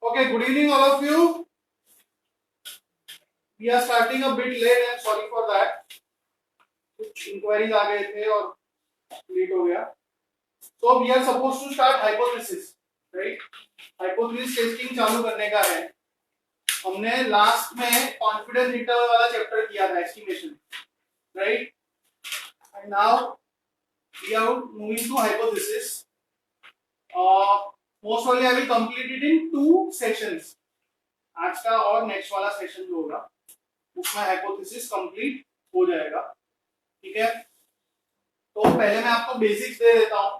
Okay, good evening all of you. We are starting a bit late. I'm sorry for that. कुछ inquiries आ गए थे और late हो गया. So we are supposed to start hypothesis, right? Hypothesis testing चालू करने का है. हमने last में confidence interval वाला chapter किया था estimation, right? And now we are moving to hypothesis. Most probably I will complete it in 2 sessions. आज का और नेक्स्ट वाला सेशन जो होगा उसमें हाइपोथेसिस कंप्लीट हो जाएगा. ठीक है, तो पहले मैं आपको बेसिक्स दे देता हूं,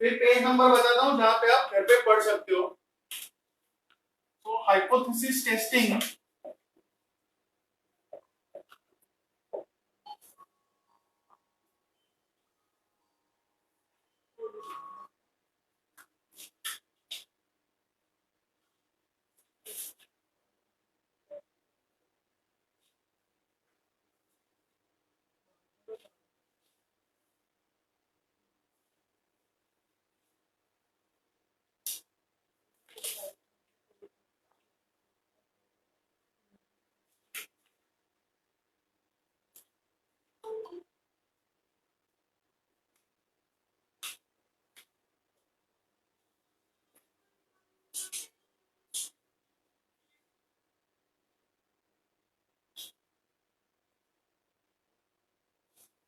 फिर पेज नंबर बताता हूं जहां पे आप घर पे पढ़ सकते हो. तो हाइपोथेसिस टेस्टिंग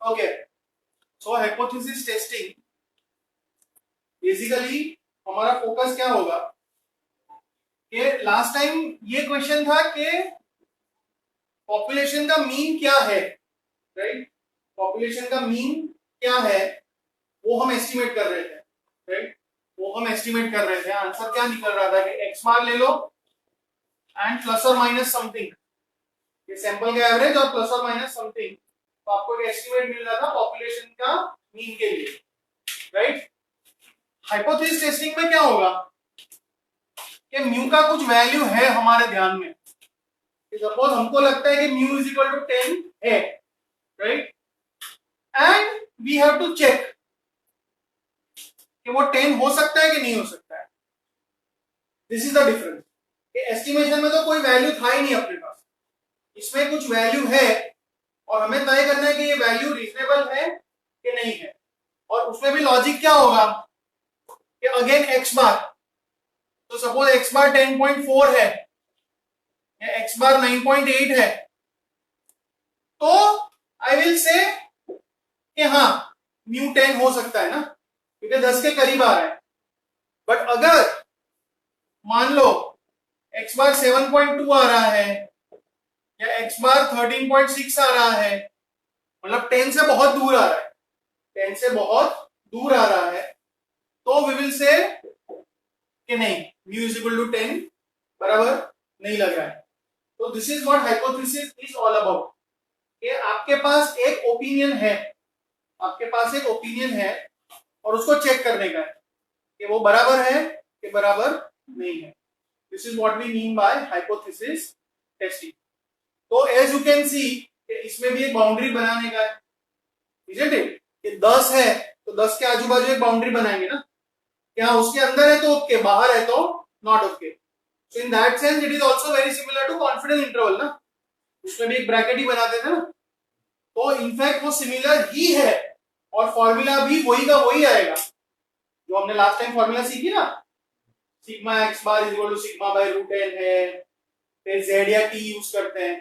ओके. सो हाइपोथेसिस टेस्टिंग बेसिकली हमारा फोकस क्या होगा कि लास्ट टाइम ये क्वेश्चन था कि पॉपुलेशन का मीन क्या है, राइट? पॉपुलेशन का मीन क्या है वो हम एस्टिमेट कर रहे थे, राइट? वो हम एस्टिमेट कर रहे थे. आंसर क्या निकल रहा था कि एक्स बार ले लो एंड प्लस और माइनस समथिंग, ये सैंपल का एवरेज और प्लस और माइनस समथिंग, तो आपको एक एस्टिमेट मिल रहा था पॉपुलेशन का मीन के लिए, राइट? हाइपोथेसिस टेस्टिंग में क्या होगा कि म्यू का कुछ वैल्यू है हमारे ध्यान में. सपोज हमको लगता है कि म्यू इज इक्वल टू 10 है, right? And we have to check कि वो 10 हो सकता है कि नहीं हो सकता है. This is the difference. Estimation में तो कोई वैल्यू था ही नहीं अपने पास, इसमें कुछ वैल्यू है और हमें तय करना है कि ये वैल्यू रीजनेबल है कि नहीं है. और उसमें भी लॉजिक क्या होगा कि अगेन एक्स बार, तो सपोज एक्स बार 10.4 है या एक्स बार 9.8 है, तो आई विल से कि हाँ म्यू 10 हो सकता है ना, क्योंकि 10 के करीब आ रहा है. बट अगर मान लो एक्स बार 7.2 आ रहा है या एक्स बार 13.6 आ रहा है, मतलब 10 से बहुत दूर आ रहा है, 10 से बहुत दूर आ रहा है, तो वी विल से कि नहीं म्यू इज इक्वल टू 10 बराबर नहीं लग रहा है. तो this is what hypothesis is all about. कि आपके पास एक ओपिनियन है, आपके पास एक ओपिनियन है और उसको चेक करने का है कि वो बराबर है कि बराबर नहीं है. This is what we mean by hypothesis testing. तो एज यू कैन सी इसमें भी एक बाउंड्री बनाने का है, इजंट इट? कि 10 है तो 10 के आजू बाजू एक बाउंड्री बनाएंगे ना, क्या उसके अंदर है तो ओके, बाहर है तो not okay. So in that sense it is also very similar to confidence interval ना, उसमें भी एक ब्रैकेट ही बनाते थे ना. तो इनफैक्ट वो सिमिलर ही है और फॉर्मूला भी वही का वही आएगा जो हमने लास्ट टाइम फॉर्मूला सीखी ना, sigma x bar is equal to sigma by root n है, फिर जेड या टी यूज करते हैं,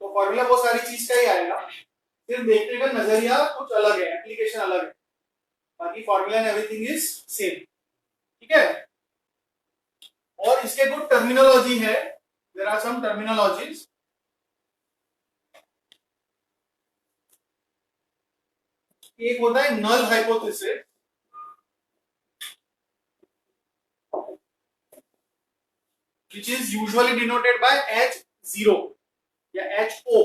तो फॉर्मूला वो सारी चीज का ही आएगा. सिर्फ देखने का नजरिया कुछ अलग है, एप्लीकेशन अलग है, बाकी formula and everything is same. ठीक है, और इसके कुछ टर्मिनोलॉजी है, देयर आर सम टर्मिनोलॉजीज. एक होता है null hypothesis, which is usually denoted by H0 या HO,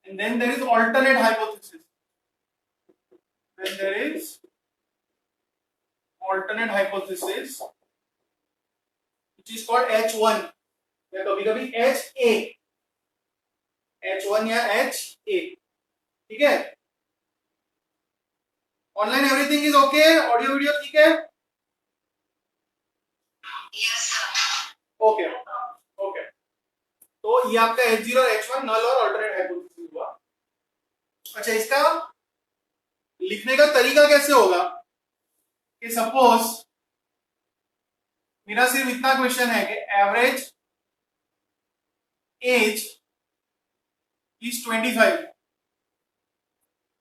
and then there is alternate hypothesis. Then there is alternate hypothesis which is called H1 या कभी-कभी HA, H1 या HA. ठीक है, online everything is okay, audio video ठीक है? Yes sir. ये आपका H0 और H1 नल और अल्टरनेट हाइपोथेसिस हुआ। अच्छा, इसका लिखने का तरीका कैसे होगा कि सपोज मेरा सिर्फ इतना क्वेश्चन है कि एवरेज एज इज 25,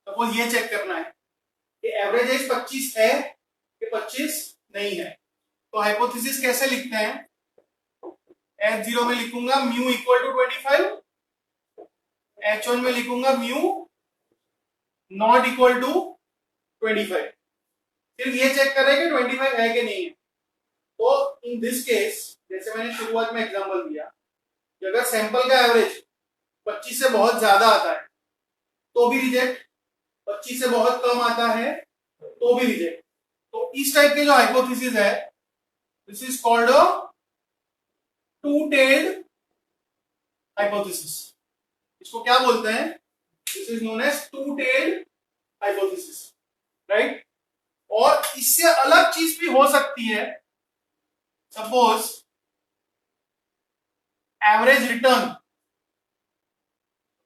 सपोज ये चेक करना है कि एवरेज एज 25 है कि 25 नहीं है। तो हाइपोथेसिस कैसे लिखते हैं? H0 में लिखूंगा म्यू इक्वल टू 25, H1 में लिखूंगा म्यू नॉट इक्वल टू 25। सिर्फ ये चेक कर रहे हैं कि 25 है कि नहीं है। तो इन दिस केस, जैसे मैंने शुरुआत में एग्जांपल दिया कि अगर सैंपल का एवरेज 25 से बहुत ज्यादा आता है तो भी रिजेक्ट, 25 से बहुत कम आता है तो भी रिजेक्ट। तो इस टाइप के जो हाइपोथेसिस है, this is called a two tailed hypothesis. इसको क्या बोलते हैं? This is known as two tailed hypothesis, right. और इससे अलग चीज भी हो सकती है। Suppose average return,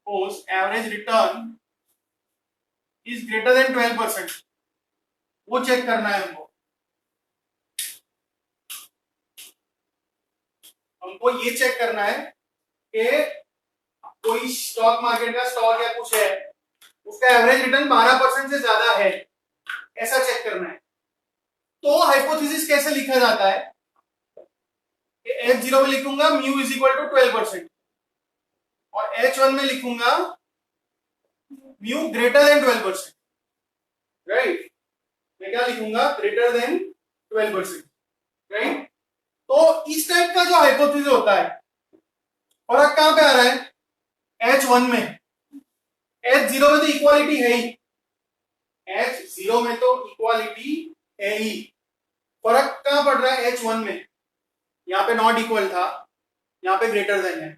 suppose average return is greater than 12%, वो चेक करना है हमको। हमको ये चेक करना है कि कोई स्टॉक मार्केट का स्टॉक या कुछ है, उसका एवरेज रिटर्न 12% से ज्यादा है, ऐसा चेक करना है। तो हाइपोथेसिस कैसे लिखा जाता है? H0 में लिखूंगा म्यू इज इक्वल टू 12% और H1 में लिखूंगा म्यू ग्रेटर देन 12%, राइट। मैं क्या लिखूंगा? Greater than 12%, right. तो इस टाइप का जो हाइपोथेसिस होता है, फर्क कहां पे आ रहा है? H1 में। H0 में तो इक्वालिटी है ही, H0 में तो इक्वालिटी है ही। फर्क कहां पड़ रहा है? H1 में। यहाँ पे नॉट इक्वल था, यहाँ पे ग्रेटर देन है।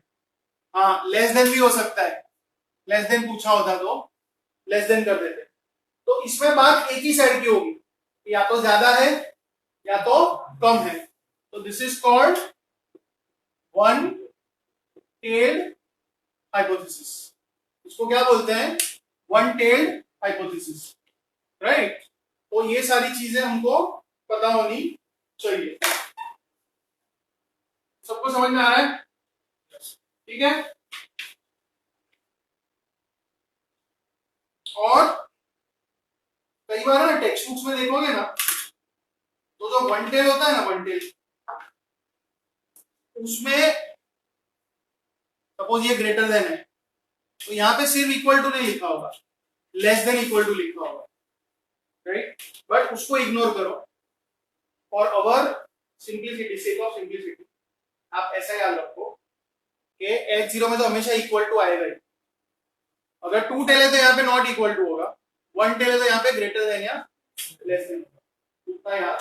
हाँ, लेस देन भी हो सकता है, लेस देन पूछा होता तो लेस देन कर देते। तो इसमें बात एक ही साइड की होगी, या तो ज्यादा है या तो कम है। तो this is called one tailed hypothesis. इसको क्या बोलते हैं? One tailed hypothesis, right. तो ये सारी चीजें हमको पता होनी चाहिए। सबको समझ में आ रहा है? ठीक है। और कई बार है ना, टेक्स्ट बुक्स में देखोगे ना, तो जो वन टेल होता है ना, वन टेल, उसमें सपोज ये ग्रेटर देन है, तो यहां पे सिर्फ इक्वल टू नहीं लिखा होगा, लेस देन इक्वल टू लिखा होगा, राइट। बट उसको इग्नोर करो for our simplicity, sake of simplicity. आप ऐसा याद रखो कि H0 में तो हमेशा इक्वल टू आएगा ही। अगर टू टेल है तो यहाँ पे नॉट इक्वल टू होगा, वन टेल है तो यहाँ पे ग्रेटर देन या लेस देन होगा। उतना याद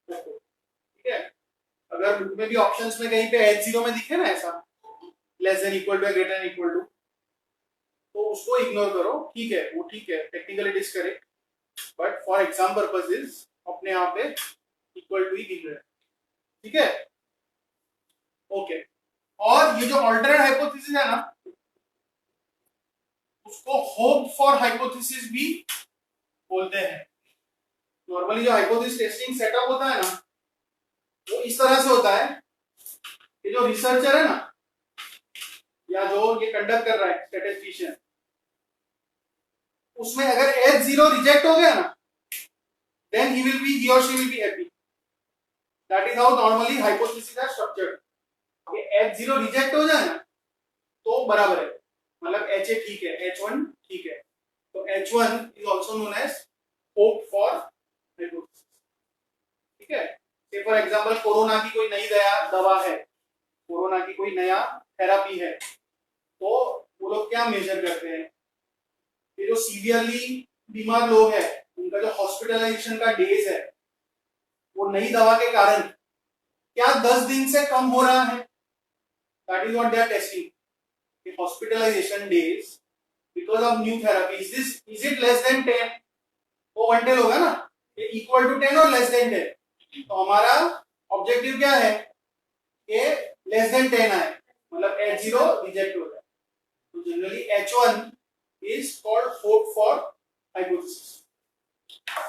रखो, ठीक है। अगर बुक में भी ऑप्शंस में कहीं पे H0 में दिखे ना ऐसा, लेस देन इक्वल टू या ग्रेटर देन इक्वल टू, तो उसको इग्नोर करो, ठीक है, वो ठीक है, technically it is correct, but for exam purposes अपने यहाँ पे इक्वल टू ही दिख रहा है, ठीक है, ओके। और ये जो अल्टरनेट हाइपोथेसिस है ना, उसको होप फॉर हाइपोथेसिस भी बोलते हैं। नॉर्मली जो हाइपोथेसिस टेस्टिंग सेटअप होता है ना, वो इस तरह से होता है कि जो रिसर्चर है ना, या जो ये कंडक्ट कर रहा है स्टैटिस्टिशियन, उसमें अगर H0 रिजेक्ट हो गया ना, then he or she will be happy. That is how normally hypotheses are structured. कि H0 रिजेक्ट हो जाए ना तो बराबर है, मतलब HA ठीक है, H1 ठीक है। तो H1 is also known as hope for hypothesis, ठीक है। से फॉर एग्जांपल कोरोना की कोई नई दवा है, कोरोना की कोई नया थेरापी है, तो वो लोग क्या मेजर करते हैं? ये जो सीवियरली बीमार लोग हैं, उनका जो हॉस्पिटलाइजेशन का डेज है, वो नई दवा के कारण क्या 10 दिन से कम हो रहा है? That is what they are testing, the hospitalization days because of new therapy. Is it less than 10? वो 1 टेल होगा ना, ये इक्वल टू 10 और लेस देन 10। तो हमारा ऑब्जेक्टिव क्या है कि लेस देन 10 आए, मतलब H0 रिजेक्ट हो जाए। तो generally H1 is called hope for hypothesis.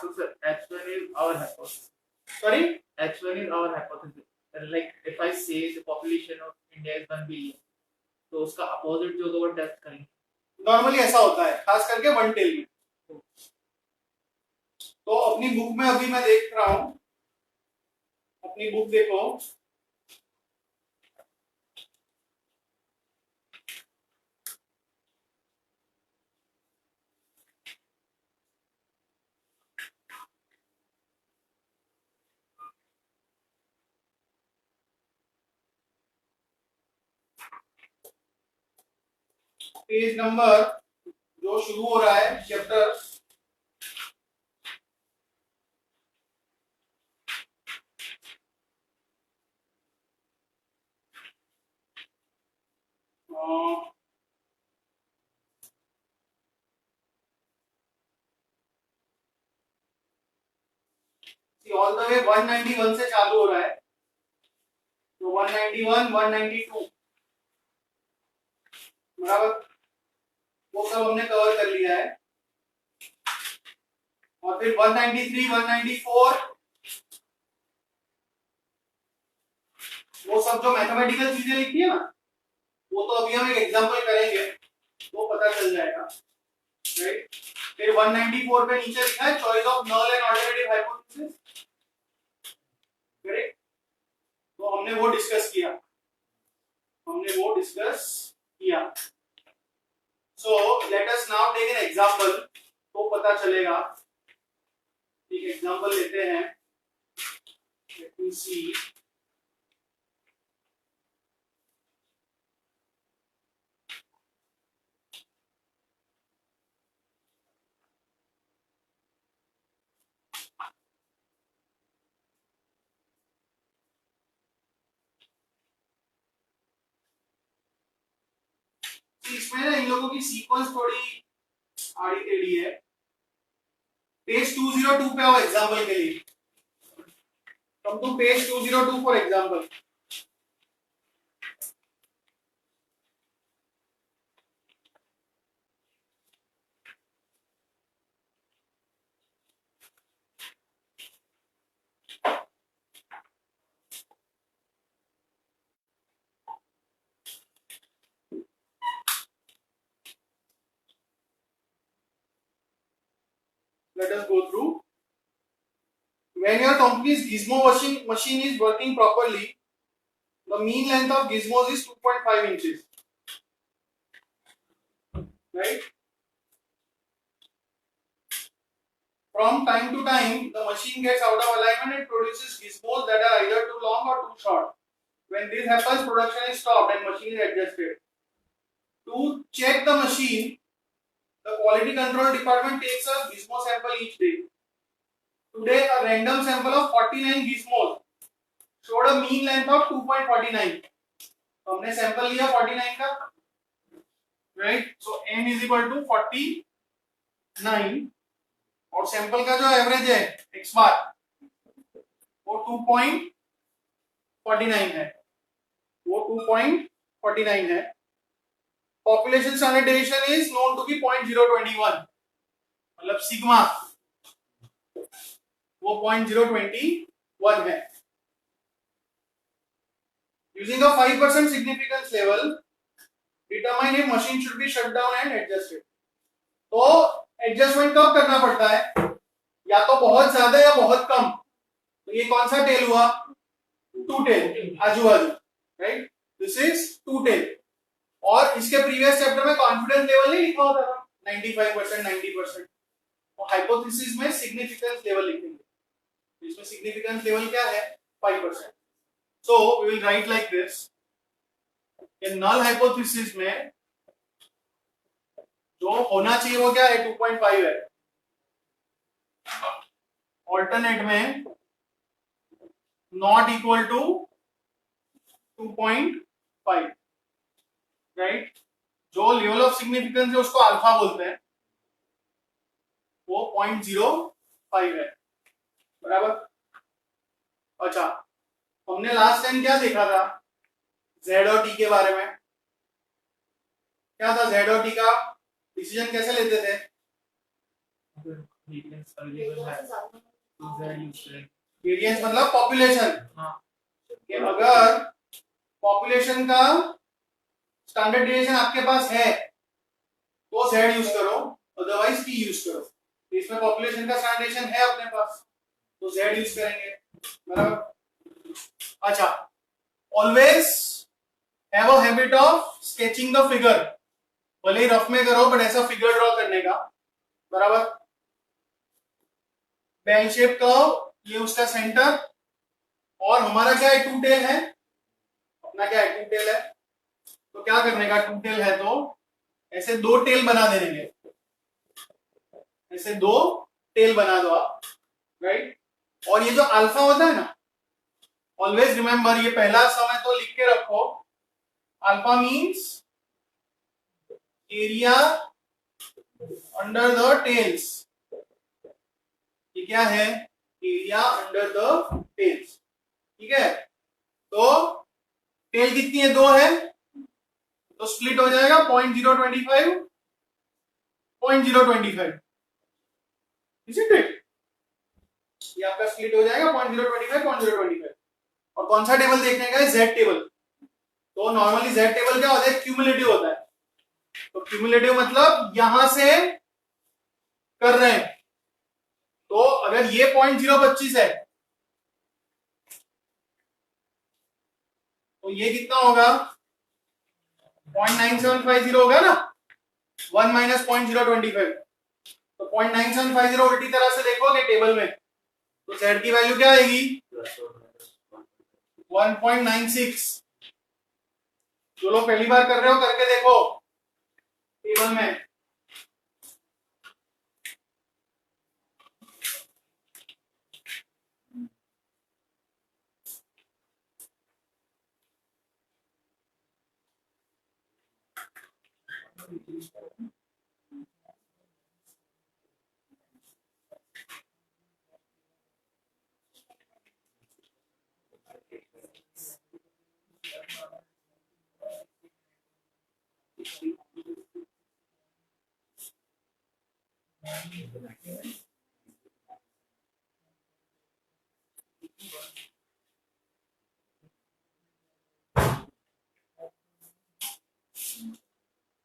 So sir, H1 is our hypothesis. Sorry, H1 is our hypothesis. Like if I say the population of India is 1 billion, तो उसका opposite जो होगा वो test करेंगे। Normally ऐसा होता है, खास करके वन टेल में। तो अपनी बुक में अभी मैं देख रहा हूं, अपनी बुक देखो, पेज नंबर जो शुरू हो रहा है चैप्टर 191 से चालू हो रहा है, तो 191, 192 बराबर, वो सब हमने कवर कर लिया है। और फिर 193, 194, वो सब जो मैथमेटिकल चीजें लिखी है ना, वो तो अभी हम एक एग्जांपल करेंगे तो पता चल जाएगा, राइट। फिर 194 पे नीचे लिखा है choice of null and alternative hypothesis, correct. तो हमने वो डिस्कस किया, so let us now take an example, तो पता चलेगा। एक एग्जांपल लेते हैं, लेट मी सी। इसमें ना इन लोगों की सीक्वेंस थोड़ी आड़ी टेढ़ी है। पेज 202 पे आओ एग्जांपल के लिए, come to page 202 for example. Let us go through. When your company's gizmo machine is working properly, the mean length of gizmos is 2.5 inches, right? From time to time, the machine gets out of alignment and produces gizmos that are either too long or too short. When this happens, production is stopped and machine is adjusted. To check the machine, the quality control department takes a gizmo sample each day. Today, a random sample of 49 gizmos showed a mean length of 2.49. तो हमने sample लिया 49 का, right. So m is equal to 49 और sample का जो average है x बार वो 2.49 है, वो 2.49 है। Population standard deviation is known to be 0.021, मतलब सिग्मा वो 0.021 है। Using a 5% significance level, determine if machine should be shut down and adjusted. तो एडजस्टमेंट कब करना पड़ता है, या तो बहुत ज्यादा या बहुत कम। तो ये कौन सा टेल हुआ, टू टेल, आजू बाजू, right. This is two tail. और इसके प्रीवियस चैप्टर में कॉन्फिडेंस लेवल नहीं लिखा होता था 95%, 90%। तो हाइपोथेसिस में सिग्निफिकेंस लेवल लिखेंगे, इसमें सिग्निफिकेंस लेवल क्या है, 5%। So we will write like this. In null hypothesis में जो होना चाहिए वो क्या है, 2.5 है। ऑल्टरनेट में नॉट इक्वल टू 2.5, राइट। जो लेवल ऑफ सिग्निफिकेंस है उसको अल्फा बोलते हैं, वो 0.05 है, बराबर। अच्छा, हमने लास्ट टाइम क्या देखा था, Z और T के बारे में, क्या था Z और T का डिसीजन कैसे लेते थे? वेरिएंस अवेलेबल है तो Z यूज करेंगे। वेरिएंस मतलब पॉपुलेशन, हाँ कि अगर पॉपुलेशन का स्टैंडर्ड डिवीजन आपके पास है तो Z यूज करो, अदरवाइज T यूज करो। इसमें पॉपुलेशन का स्टैंडर्ड डिवीजन है अपने पास तो Z यूज करेंगे, बराबर। अच्छा, always have a habit of sketching the figure, भले ही रफ में करो बट ऐसा फिगर ड्रॉ करने का, बराबर। बेल शेप कर्व, ये उसका सेंटर, और हमारा क्या है, टू टेल है अपना, क्या है, टू टेल है। तो क्या करने का, टू टेल है तो ऐसे दो टेल बना देंगे, ऐसे दो टेल बना दो आप, राइट। और ये जो अल्फा होता है ना, ऑलवेज रिमेंबर, ये पहला समय तो लिख के रखो, alpha means area under the tails. ये क्या है, एरिया अंडर द टेल्स, ठीक है। तो टेल कितनी है, दो है, तो स्प्लिट हो जाएगा 0.025 0.025, isn't it? ये आपका स्प्लिट हो जाएगा 0.025 0.025। और कौन सा टेबल देखने का है, जेड टेबल। तो नॉर्मली जेड टेबल क्या होता है, क्यूमुलेटिव होता है। तो क्यूमुलेटिव मतलब यहां से कर रहे हैं, तो अगर ये 0.025 है तो ये कितना होगा, 0.9750 होगा ना, 1 माइनस 0.025, तो 0.9750 उल्टी तरह से देखोगे टेबल में तो z की वैल्यू क्या आएगी, 1.96। जो लोग पहली बार कर रहे हो करके देखो टेबल में।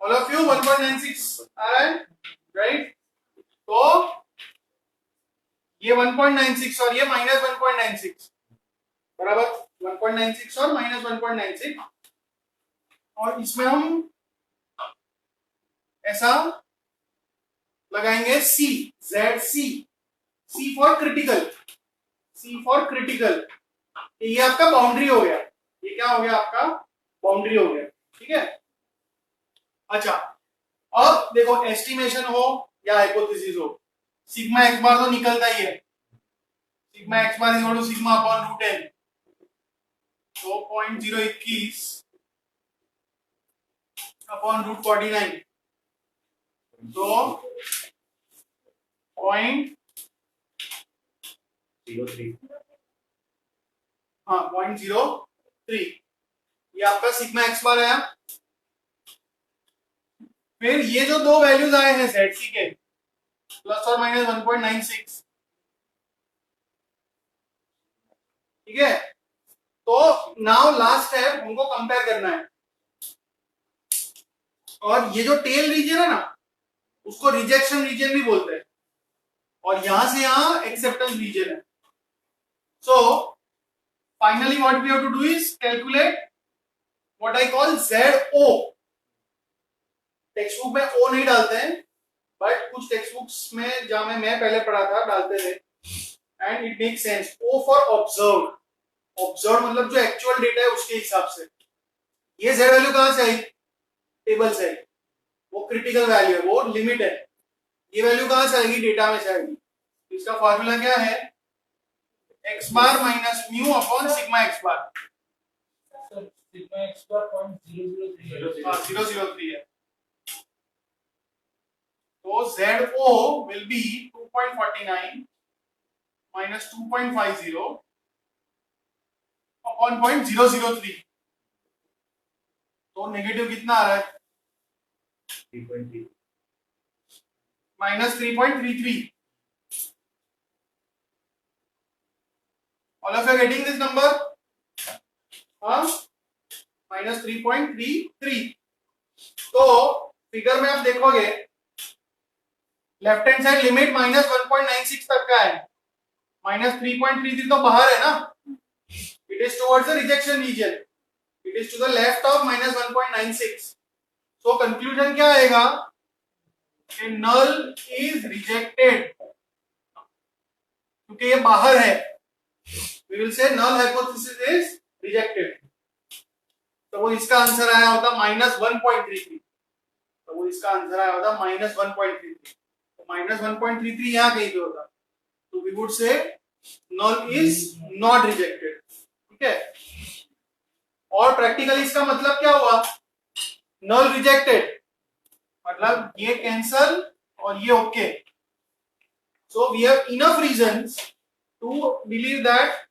All of you 1.96 आ रहा है, राइट। तो ये 1.96 और ये माइनस 1.96, बराबर। 1.96 और माइनस 1.96, और इसमें हम ऐसा लगाएंगे C, Z C, C for critical, C for critical. ये आपका बाउंड्री हो गया, ये क्या हो गया आपका, बाउंड्री हो गया, ठीक है। अच्छा, अब देखो एस्टिमेशन हो या हाइपोथेसिस हो, सिग्मा एक्स बार तो निकलता ही है, sigma x bar is equal to sigma upon root n. तो 0.021 अपॉन रूट 49, तो 0.03, हाँ 0.03, ये आपका सिग्मा एक्स बार आया। फिर ये जो दो वैल्यूज आए हैं ZC के, प्लस और माइनस 1.96, ठीक है। तो नाउ लास्ट है, हमको कंपेयर करना है, और ये जो टेल रीजन है ना, उसको रिजेक्शन रीजन भी बोलते हैं, और यहां से यहां एक्सेप्टेंस रीजन है। So finally what we have to do is calculate what I call ZO। Text book में ओ नहीं डालते हैं, बट कुछ टेक्स्ट बुक्स में जहां मैं पहले पढ़ा था डालते थे, and it make sense. O for observe, observe मतलब जो एक्चुअल डेटा है उसके हिसाब से। ये Z वैल्यू कहां से आई, टेबल से आई, वो क्रिटिकल वैल्यू है, वो लिमिट है। ये वैल्यू कहां से आएगी, डेटा में से आएगी। इसका फॉर्मूला क्या है, X bar minus mu upon sigma x bar. Sigma x bar 0.003 है। तो ZO will be 2.49 minus 2.50 upon 0.003। तो नेगेटिव कितना आ रहा है, 3.3 minus 3.33. All of you are getting this number? minus 3.33. तो फिगर में आप देखोगे left hand side limit minus 1.96 तक का है, माइनस 3.33 तो बाहर है ना, it is towards the rejection region, it is to the left of minus 1.96. So conclusion क्या आएगा? नल इज रिजेक्टेड, क्योंकि ये बाहर है. We will say null hypothesis is rejected. तो वो इसका आंसर आया होता माइनस 1.33. तो वो इसका आंसर आया होता माइनस 1.33. तो माइनस 1.33 यहाँ कहीं पे होता, तो we would say null is not rejected. ठीक है. और प्रैक्टिकली इसका मतलब क्या हुआ? नल रिजेक्टेड मतलब ये कैंसल और ये okay. So we have enough reasons to believe that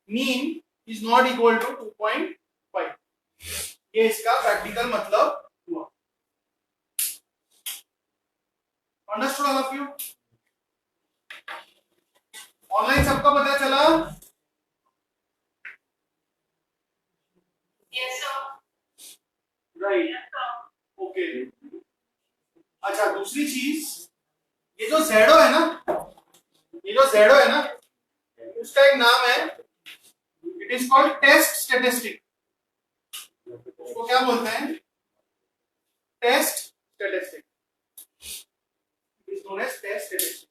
mean is not equal to 2.5. ये इसका प्रैक्टिकल मतलब हुआ. Understood all of you? Online सबका पता चला? Yes, sir. Right. Yes, sir. Okay. अच्छा, दूसरी चीज, ये जो जेडो है ना, ये जो जेडो है ना, उसका एक नाम है, it is called test statistic. उसको क्या बोलते हैं? Test statistic. It is known as test statistic.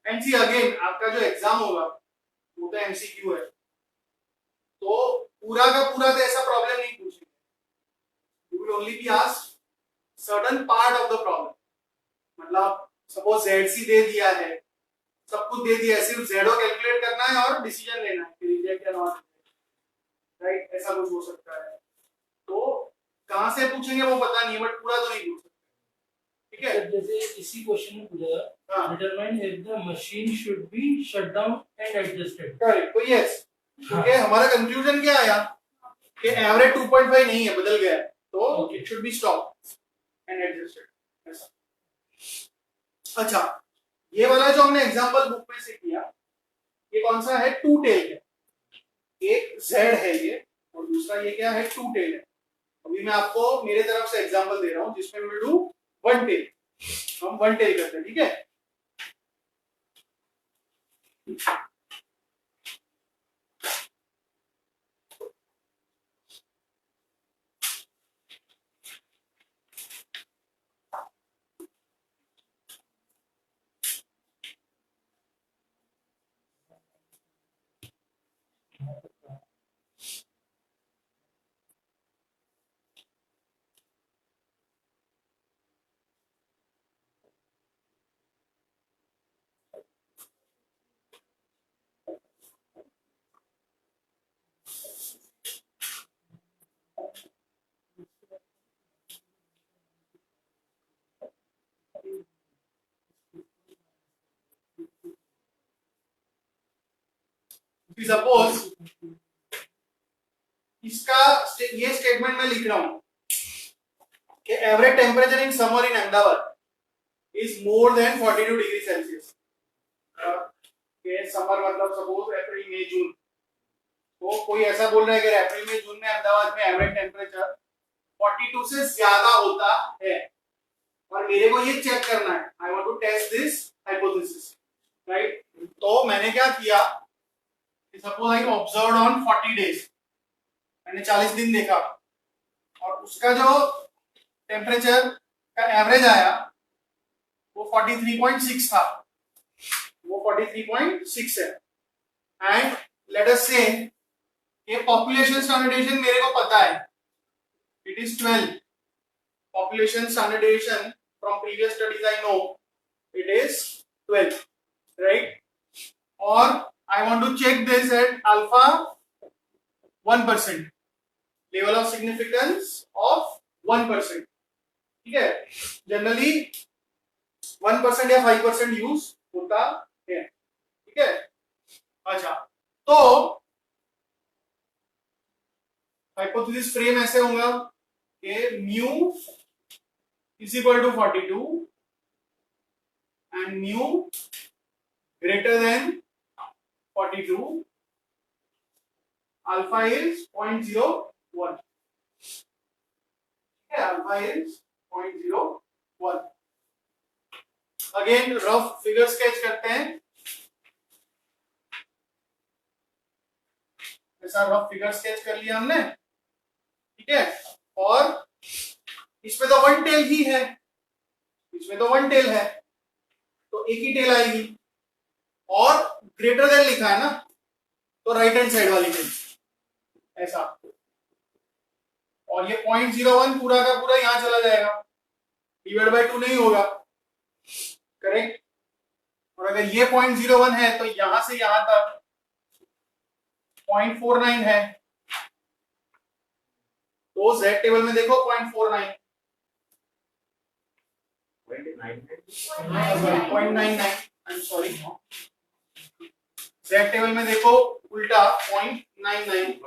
And see again, आपका जो एग्जाम होगा वो तो एमसीक्यू है, तो पूरा का पूरा तो ऐसा प्रॉब्लम नहीं पूछेंगे. You will only be asked certain part of the problem. मतलब सपोज जेडसी दे दिया है, सब कुछ दे दिया है, सिर्फ जेडो कैलकुलेट करना है और डिसीजन लेना है कि रिजेक्ट या नॉट. राइट, ऐसा कुछ हो सकता है. तो कहां से पूछेंगे वो पता नहीं है, बट पूरा तो नहीं पूछ सकते. ठीक है. जैसे इसी क्वेश्चन में पूछा था, determine if the machine should be shut down and adjusted. Correct. तो यस, क्योंकि हमारा कंक्लूजन क्या आया कि एवरेज 2.5 नहीं है, बदल गया है, तो it should be stop and adjusted. ऐसा. अच्छा, ये वाला जो हमने एग्जांपल बुक में से किया, ये कौन सा है? टू टेल है. एक जेड है ये, और दूसरा ये क्या है? टू टेल है. अभी मैं आपको मेरे तरफ से एग्जांपल दे रहा हूं जिसमें विल डू वन टेल. हम वन टेल करते हैं. ठीक है. सपोज इसका ये स्टेटमेंट मैं लिख रहा हूं कि average temperature in summer in Ahmedabad is more than 42 degree Celsius. Summer मतलब सपोज अप्रैल मई जून. तो कोई ऐसा बोल रहा है कि अप्रैल मई जून में अहमदाबाद में एवरेज टेम्परेचर 42 से ज्यादा होता है, और मेरे को ये चेक करना है. I want to test this hypothesis. Right. तो मैंने क्या किया, suppose I observe on 40 days, मैंने 40 दिन देखा, और उसका जो टेम्परेचर का एवरेज आया वो 43.6 था. वो 43.6 है. एंड लेट अस से ये पॉपुलेशन स्टैंडर्ड डेविएशन मेरे को पता है, it is 12. Population standard deviation from previous studies I know it is 12. Right. और I want to check this at alpha 1%, level of significance of 1%. ठीक है. जनरली 1% या 5% यूज होता है. ठीक है. अच्छा, तो हाइपोथेसिस फ्रेम ऐसे होगा कि mu is equal to 42 and mu greater than 42, alpha is 0.01, ठीक है, alpha is 0.01। Again rough figure sketch करते हैं, ऐसा रफ फिगर स्केच कर लिया हमने, ठीक है। और इसमें तो वन टेल ही है, इसमें तो वन टेल है, तो एक ही टेल आएगी, और ग्रेटर देन लिखा है ना, तो राइट हैंड साइड वाली टेल ऐसा, और ये 0.01 पूरा का पूरा यहां चला जाएगा, डिवाइड बाय 2 नहीं होगा, करेक्ट। और अगर ये 0.01 है तो यहां से यहां तक 0.49 है, तो Z टेबल में देखो 0.49, 0.99, I am sorry, Z table में देखो उल्टा 0.99,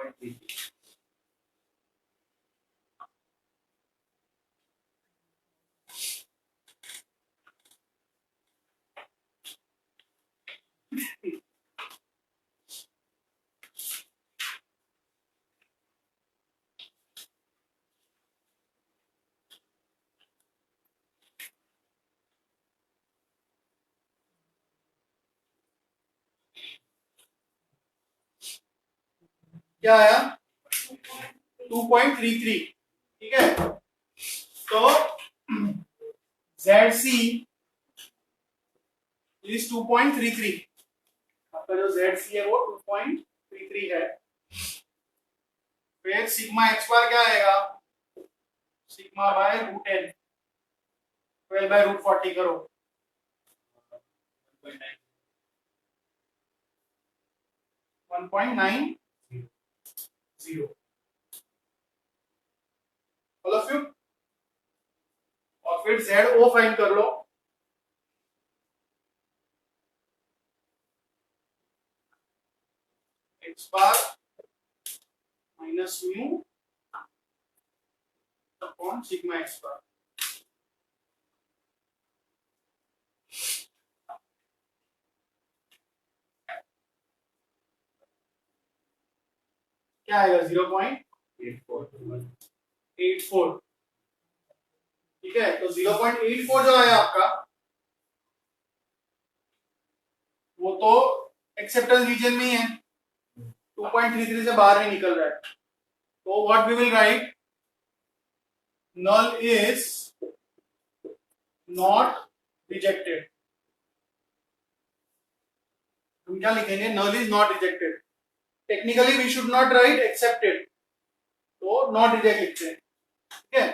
क्या आया 2.33, ठीक है। तो ZC इज 2.33, आपका जो ZC है वो 2.33 है। फिर सिग्मा एक्स बार क्या आएगा, sigma by root n, 12 by root 40 करो, 1.90, ऑल ऑफ यू। और फिर ZO फाइंड कर लो, X bar minus mu upon sigma x bar, क्या आएगा 0.84, ठीक है। तो 0.84 जो आया आपका, वो तो एक्सेप्टेंस रीजन में ही है, 2.33 से बाहर नहीं निकल रहा है, तो what we will write, null is not rejected, हम क्या लिखेंगे, null is not rejected, technically we should not write accepted, तो नॉट रिजेक्ट लिखते हैं, ठीक है।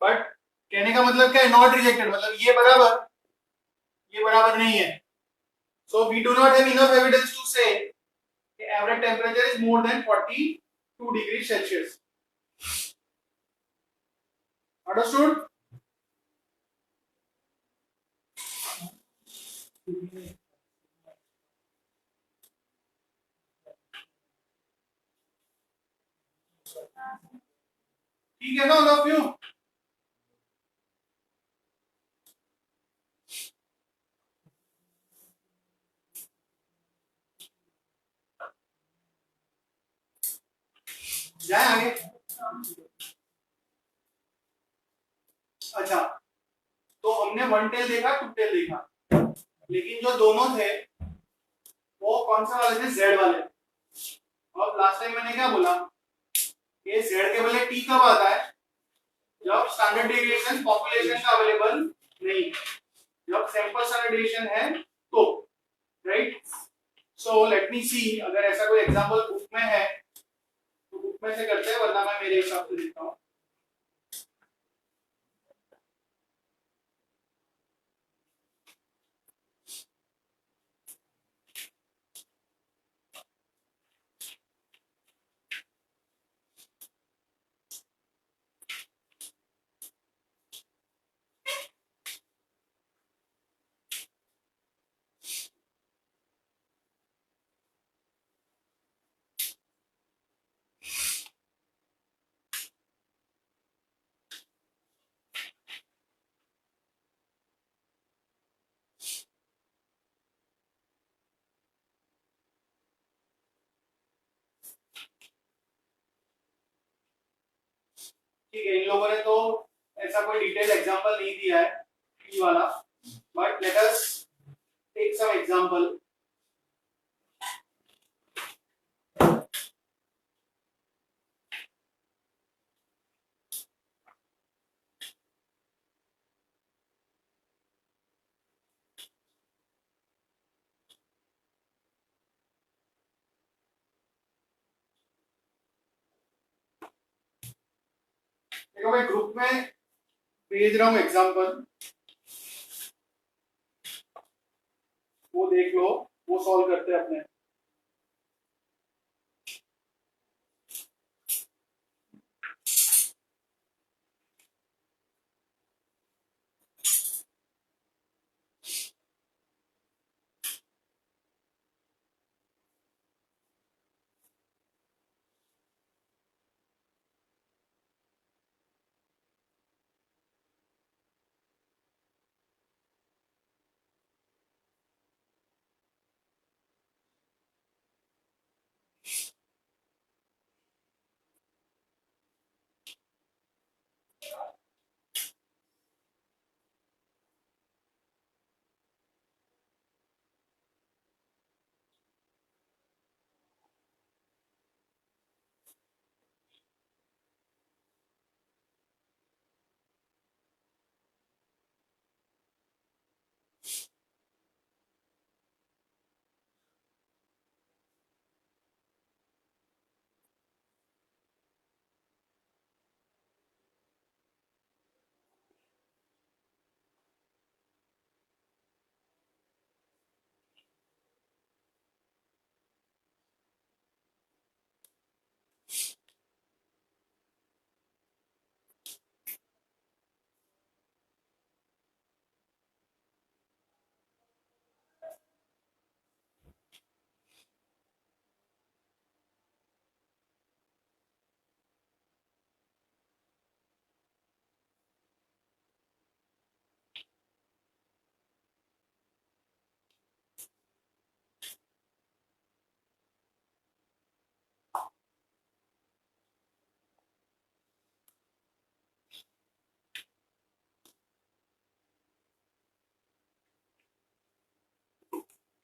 बट कहने का मतलब क्या है, नॉट रिजेक्टेड मतलब ये बराबर नहीं है, so we do not have enough evidence to say average temperature is more than 42 degree Celsius, understood. ठीक है ना ऑल ऑफ यू। जाए आगे। अच्छा, तो हमने वन टेल देखा, टू टेल देखा, लेकिन जो दोनों थे वो कौन सा वाले थे, जेड वाले। और लास्ट टाइम मैंने क्या बोला, ये जेड के बदले टी कब आता है, जब स्टैंडर्ड डेविएशन पॉपुलेशन का अवेलेबल नहीं, जब सैंपल स्टैंडर्ड डेविएशन है तो, राइट। सो लेट मी सी, अगर ऐसा कोई एग्जांपल बुक में है तो बुक में से करते हैं, वरना मैं मेरे हिसाब से देखता हूँ। ठीक है, इन लोगों ने तो ऐसा कोई डिटेल एग्जांपल नहीं दिया है ई वाला, but let us take some example. देखो मैं ग्रुप में भेज रहा हूँ एग्जांपल, वो देख लो, वो सॉल्व करते हैं अपने.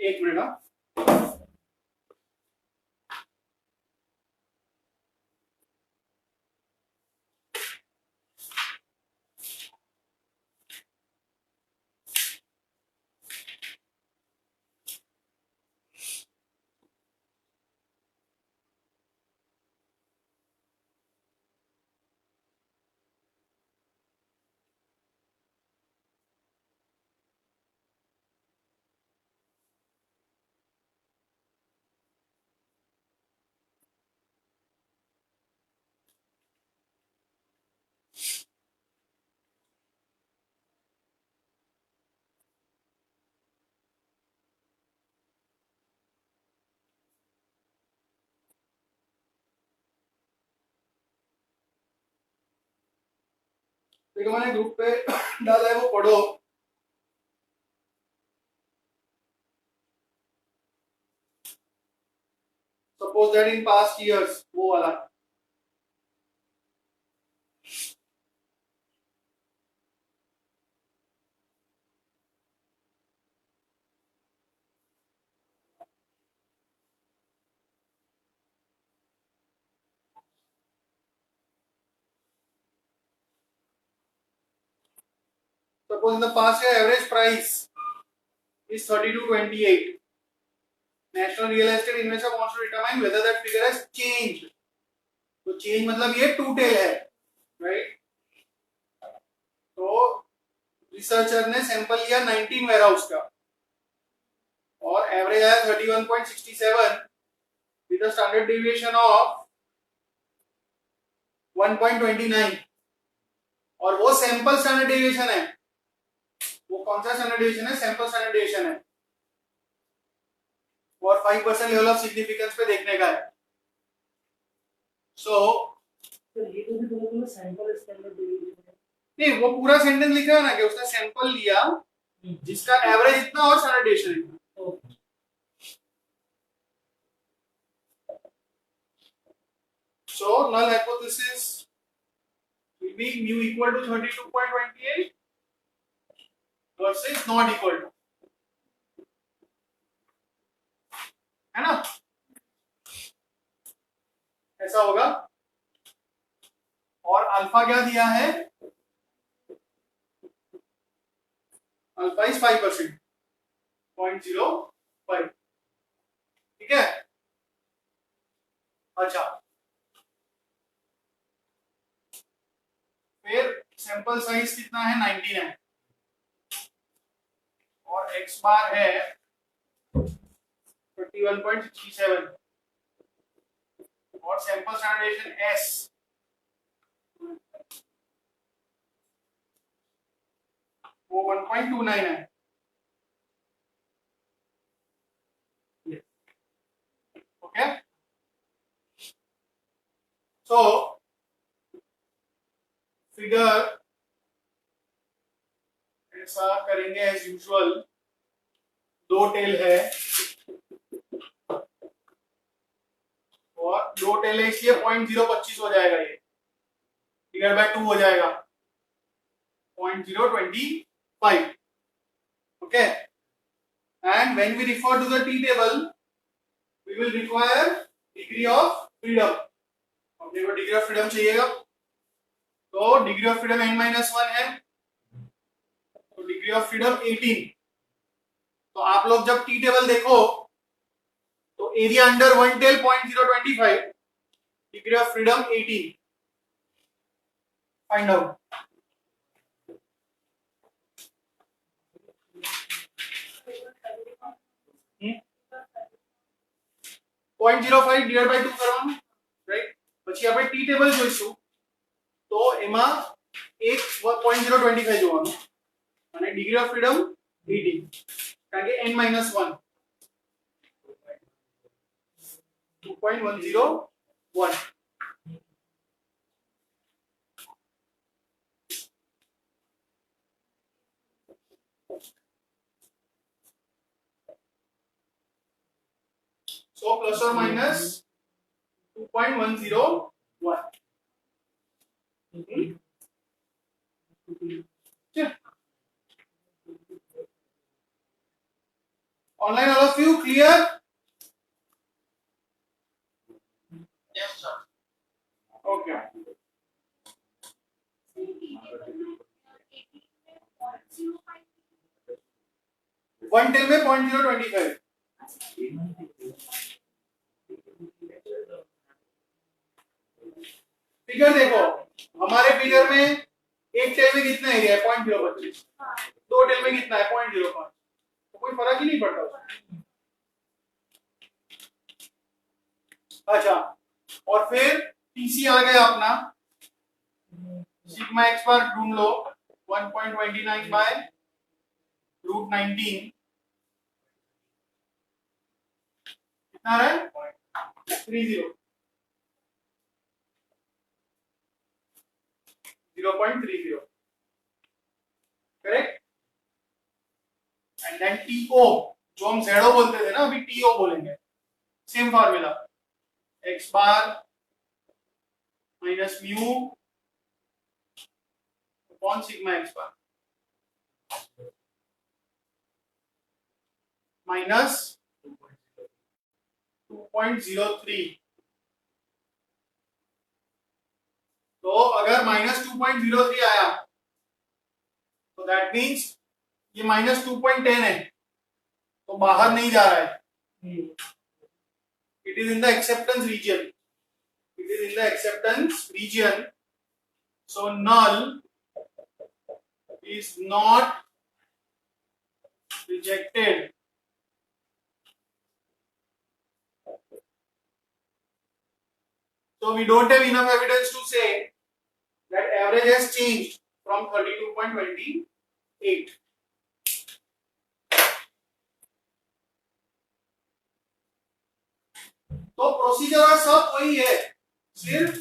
एक मिनट. हाँ, देखो मैंने ग्रुप पे डाला है, वो पढ़ो. Suppose that in past years, वो वाला. Suppose in the past year average price is 32.28. National Real Estate Investor wants to determine whether that figure has changed. तो चेंज मतलब ये टू टेल है, राइट. तो रिसर्चर ने सैंपल लिया 19 warehouse का और एवरेज आया 31.67 with a standard deviation of 1.29. और वो सैंपल स्टैंडर्ड डेविएशन है. वो कौन सा स्टैंडर्ड डेविएशन है? सैंपल स्टैंडर्ड डेविएशन है. और 5% लेवल ऑफ सिग्निफिकेंस पे देखने का है. सो ये तो भी तुम्हें सैंपल स्टैंडर्ड डेविएशन है. नहीं, वो पूरा सेंटेंस लिखा है ना कि उसने सैंपल लिया जिसका एवरेज इतना और स्टैंडर्ड डेविएशन इतना. So null hypothesis, we be mu equal to 32.28 versus not equal to, है ना? ऐसा होगा। और अल्फा क्या दिया है? अल्फा इज 5%, 0.05, ठीक है। अच्छा, फिर सैंपल साइज कितना है? 19 है, और एक्स बार है 31.67, और सैंपल स्टैंडर्ड एस वो 1.29 है। ओके, सो फिगर ऐसा करेंगे एज यूजुअल। दो टेल है, और दो टेल है इसलिए 0.025 हो जाएगा, ये डिवाइड बाय 2 हो जाएगा 0.025। Okay, and when we refer to the t table we will require degree of freedom. अपने को डिग्री ऑफ फ्रीडम चाहिएगा, तो डिग्री ऑफ फ्रीडम n-1 है, तो डिग्री ऑफ फ्रीडम 18। तो आप लोग जब टी टेबल देखो तो area under one tail 0.025, degree of freedom 18, find out. Point 0.05 divide by 2 करવાનું, રાઈટ। પછી આપણે ટી ટેબલ જોઈશું, તો એમાં એક 0.025 જોવાનું, અને ડિગ્રી ઓફ ફ્રીડમ 18, કારણ કે n-1 2.101। So plus or minus 2.101। Online all of you clear? Yes sir। Okay। One tail में 0.025। फिगर देखो, हमारे फिगर में एक टेल में कितना एरिया है? 0.025। दो टेल में कितना है? 0.05। तो कोई फर्क ही नहीं पड़ता उसमें। अच्छा, और फिर टीसी आ गया अपना, सिग्मा एक्स बार ढूंढ लो 1.29 बाय √19, कितना है? 30, 0.30, करेक्ट। एंड देन टीओ, जो हम जेडो बोलते थे ना, अभी टीओ बोलेंगे। Same formula, X bar minus mu upon sigma x bar minus 2.03। तो अगर माइनस 2.03 आया तो दैट मीन्स ये माइनस 2.10 है, तो बाहर नहीं जा रहा है। It is in the acceptance region, it is in the acceptance region, so null is not rejected। So we don't have enough evidence to say that average has changed from 32.28। तो procedure सब वही है, सिर्फ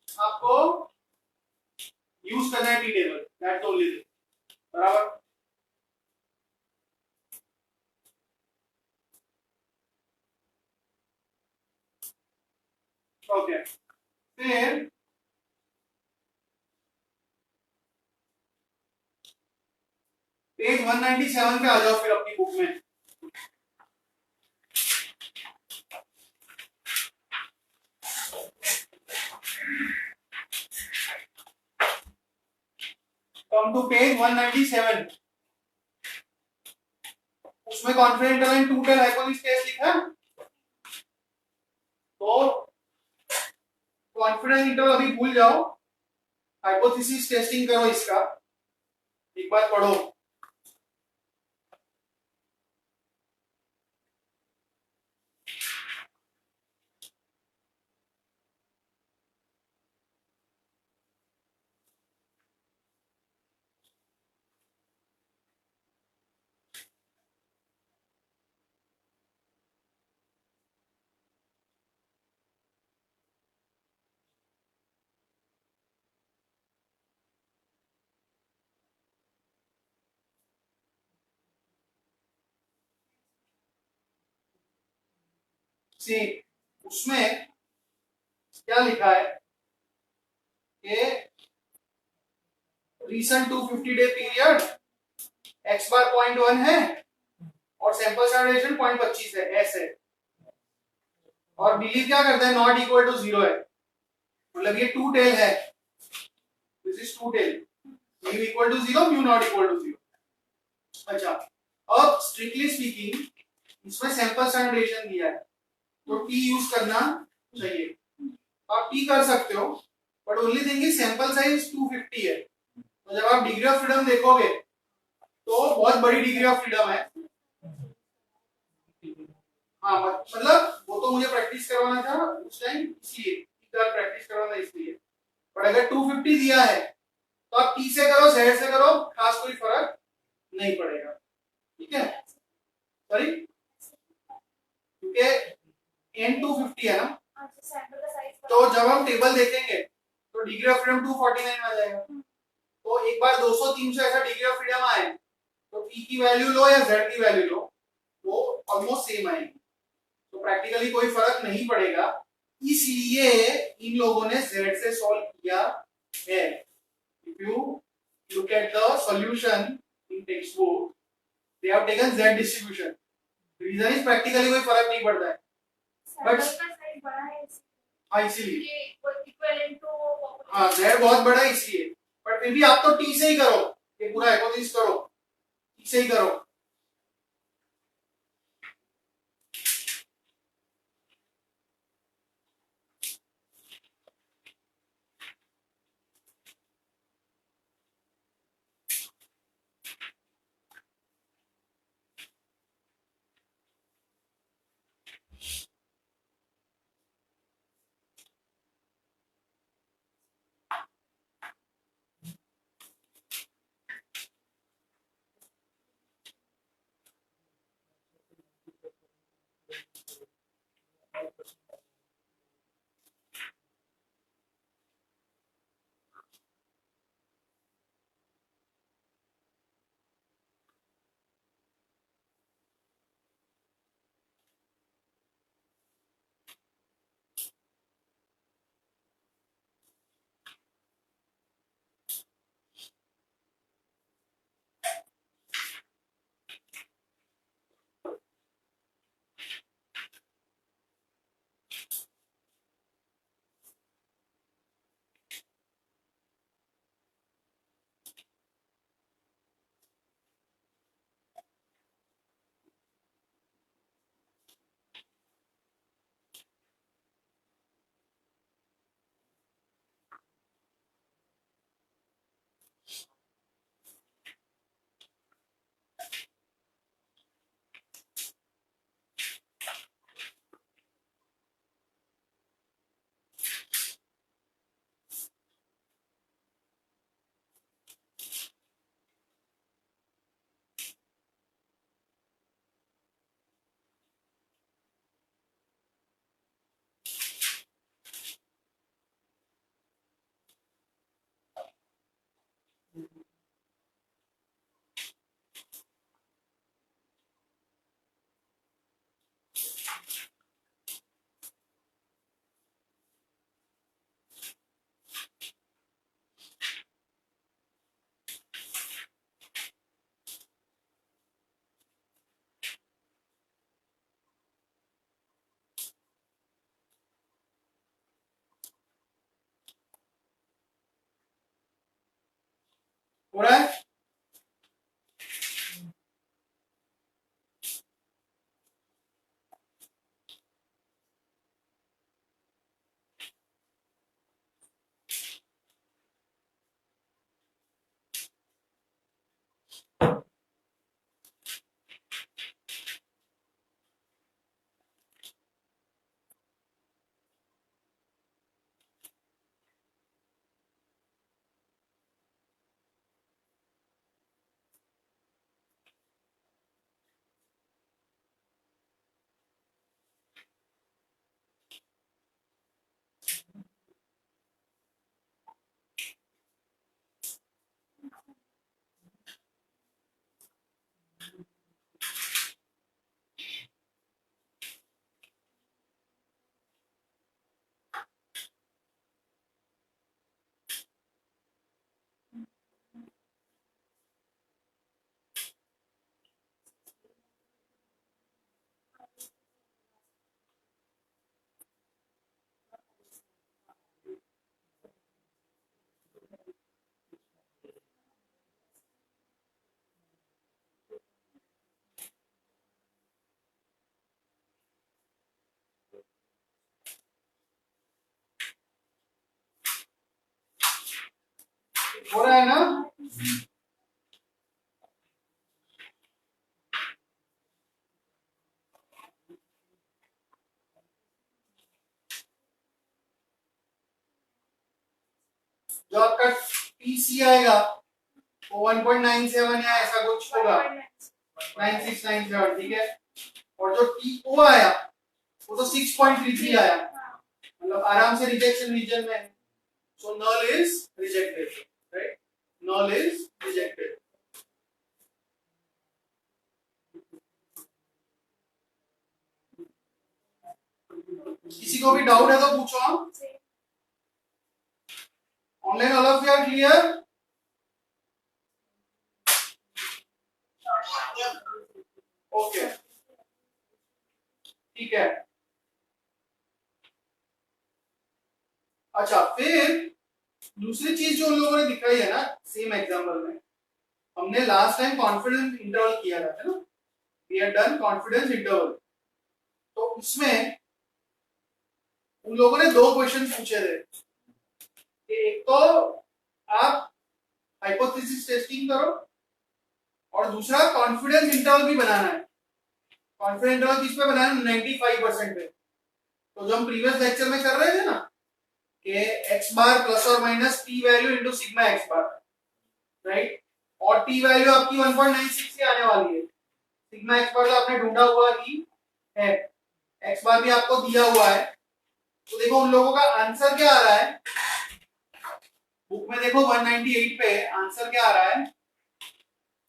आपको use करना है t table, that's only thing. बराबर। Okay, फिर पेज 197 पे आ जाओ फिर अपनी बुक में। Come to page 197। उसमें confident interval two tail hypothesis test लिखा है। तो कॉन्फिडेंस इंटरवल अभी भूल जाओ, हाइपोथेसिस टेस्टिंग करो, इसका एक बार पढ़ो। सी उसमें क्या लिखा है कि रीसेंट 250 डे पीरियड एक्स बार 0.1 है और सैंपल स्टैंडर्ड 0.25 है, ऐसे। और बिलीव क्या करता है, नॉट इक्वल टू 0 है, मतलब ये टू टेल है, this is two tail, mu equal to 0, mu not equal to 0। अच्छा, अब स्ट्रिक्टली स्पीकिंग इसमें सैंपल स्टैंडर्ड दिया है, तो टी यूज करना चाहिए। आप टी कर सकते हो, but only thing is sample size 250 है, तो जब आप डिग्री ऑफ फ्रीडम देखोगे तो बहुत बड़ी डिग्री ऑफ फ्रीडम है। हाँ, मतलब वो तो मुझे प्रैक्टिस करवाना था उस टाइम, इसलिए प्रैक्टिस करवाना इसलिए। बट अगर 250 दिया है तो आप टी से करो, जेड से करो, खास कोई फर्क नहीं पड़ेगा, ठीक है। सॉरी, क्योंकि एन 250 है ना, तो जब हम टेबल देखेंगे तो डिग्री ऑफ फ्रीडम 249 आ जाएगा। तो एक बार 200 300 ऐसा डिग्री ऑफ फ्रीडम आए तो टी की वैल्यू लो या जेड की वैल्यू लो, वो ऑलमोस्ट सेम आएगी, तो प्रैक्टिकली कोई फर्क नहीं पड़ेगा। इसलिए इन लोगों ने जेड से सॉल्व किया है। If you look at the solution in text book, they have taken z distribution. Region is practically कोई फर्क नहीं पड़ता है, बट हाँ इसीलिए, हाँ जेड बहुत बड़ा है इसलिए। बट फिर भी आप तो टी से ही करो, ये पूरा हाइपोथेसिस करो, टी से ही करो। हो रहा है ना? जो आपका पीसी आएगा वो 1.97 या ऐसा कुछ होगा, 9697, ठीक है। और जो टीओ आया वो तो 6.33 आया, मतलब आराम से रिजेक्शन रीजन में। So null is rejected, right? Null is rejected. किसी को भी डाउट है तो पूछो। Online all of you are clear? Okay, ठीक है। अच्छा, फिर दूसरी चीज जो उन लोगों ने दिखाई है ना सेम एग्जांपल में, हमने लास्ट टाइम कॉन्फिडेंस इंटरवल किया था ना, we have done confidence interval. तो उसमें उन लोगों ने दो क्वेश्चन पूछे थे कि एक तो आप हाइपोथेसिस टेस्टिंग करो और दूसरा कॉन्फिडेंस इंटरवल भी बनाना है। कॉन्फिडेंस इंटरवल किस पे बनाना है? 95% पे। तो जो हम प्रीवियस लेक्चर में कर रहे थे ना कि x बार प्लस और minus T value into sigma x बार, राइट? और टी वैल्यू आपकी 1.96 की आने वाली है। सिग्मा x बार तो आपने ढूंढा हुआ ही है, x बार भी आपको दिया हुआ है। तो देखो उन लोगों का आंसर क्या आ रहा है बुक में, देखो 198 पे आंसर क्या आ रहा है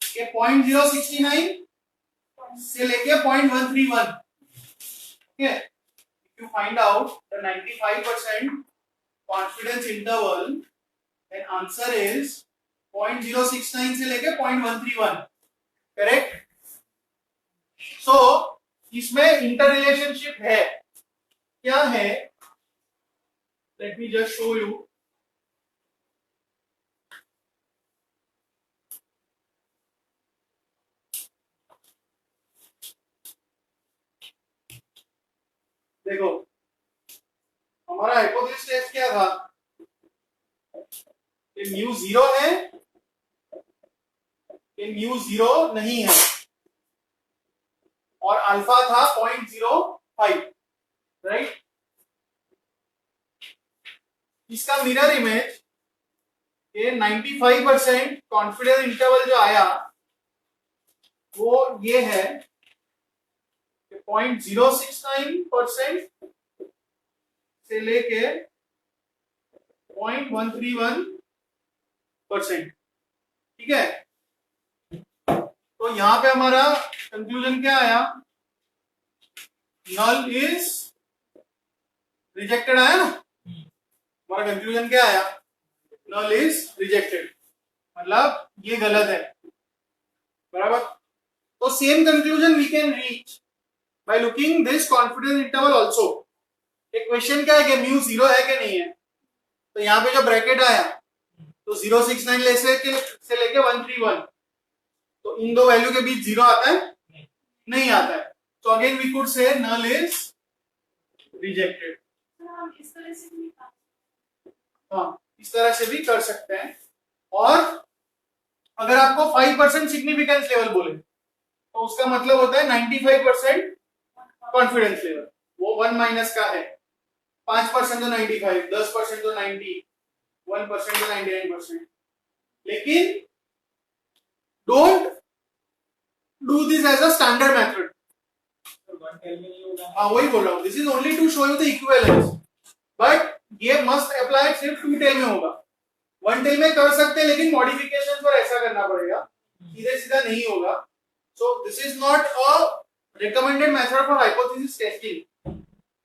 कि 0.069 से लेके 0.131। ठीक है, if you find out the 95% confidence interval, then answer is 0.069 से लेके 0.131, करेक्ट? सो इसमें इंटर रिलेशनशिप है, क्या है? Let me just show you. देखो हमारा हाइपोथेसिस टेस्ट क्या था कि म्यू 0 है कि म्यू 0 नहीं है, और अल्फा था 0.05, राइट? इसका मिरर इमेज ये 95% कॉन्फिडेंस इंटरवल जो आया वो ये है 0.069% से लेके 0.131%, ठीक है। तो यहां पे हमारा कंक्लूजन क्या आया? नल इज रिजेक्टेड आया ना, हमारा कंक्लूजन क्या आया? नल इज रिजेक्टेड, मतलब ये गलत है, बराबर। तो same conclusion we can reach by looking this confidence interval also. एक क्वेश्चन क्या है कि म्यू 0 है कि नहीं है, तो यहाँ पे जो ब्रैकेट आया तो 069 से लेके 131, तो इन दो वैल्यू के बीच 0 आता है? नहीं आता है। तो again we could say null is rejected. हाँ, इस तरह से भी कर सकते हैं। और अगर आपको 5% सिग्निफिकेंस लेवल बोले तो उसका मतलब होता है 95% कॉन्फिडेंस लेवल, वो 1 माइनस का है। 5% तो 95, 10% तो 90, 1% तो 99%। लेकिन don't do this as a standard method. हाँ, वही बोल रहा हूँ, this is only to show you the equivalence, but ये मस्ट अप्लाई सिर्फ 2 टेल में होगा। 1 टेल में कर सकते हैं लेकिन मॉडिफिकेशन पर ऐसा करना पड़ेगा, सीधे सीधा नहीं होगा। So this is not a recommended method for hypothesis testing,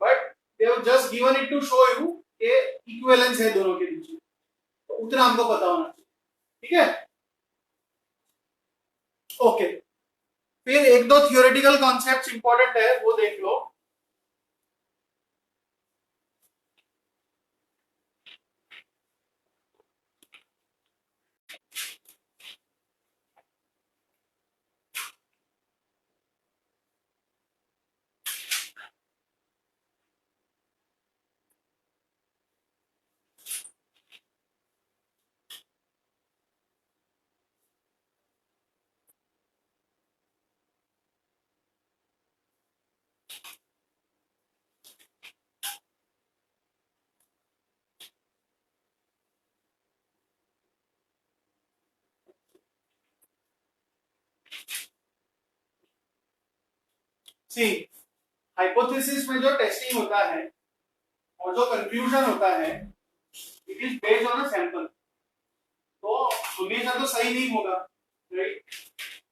but they have just given it to show you कि इक्विवेलेंस है दोनों के बीच में, तो उतना हमको पता होना चाहिए, ठीक है? ओके, फिर एक दो थियोरेटिकल कॉन्सेप्ट्स इंपॉर्टेंट है वो देख लो। सी हाइपोथेसिस में जो टेस्टिंग होता है और जो कंक्लूजन होता है it is based on a sample, तो हमेशा तो सही नहीं होगा, राइट।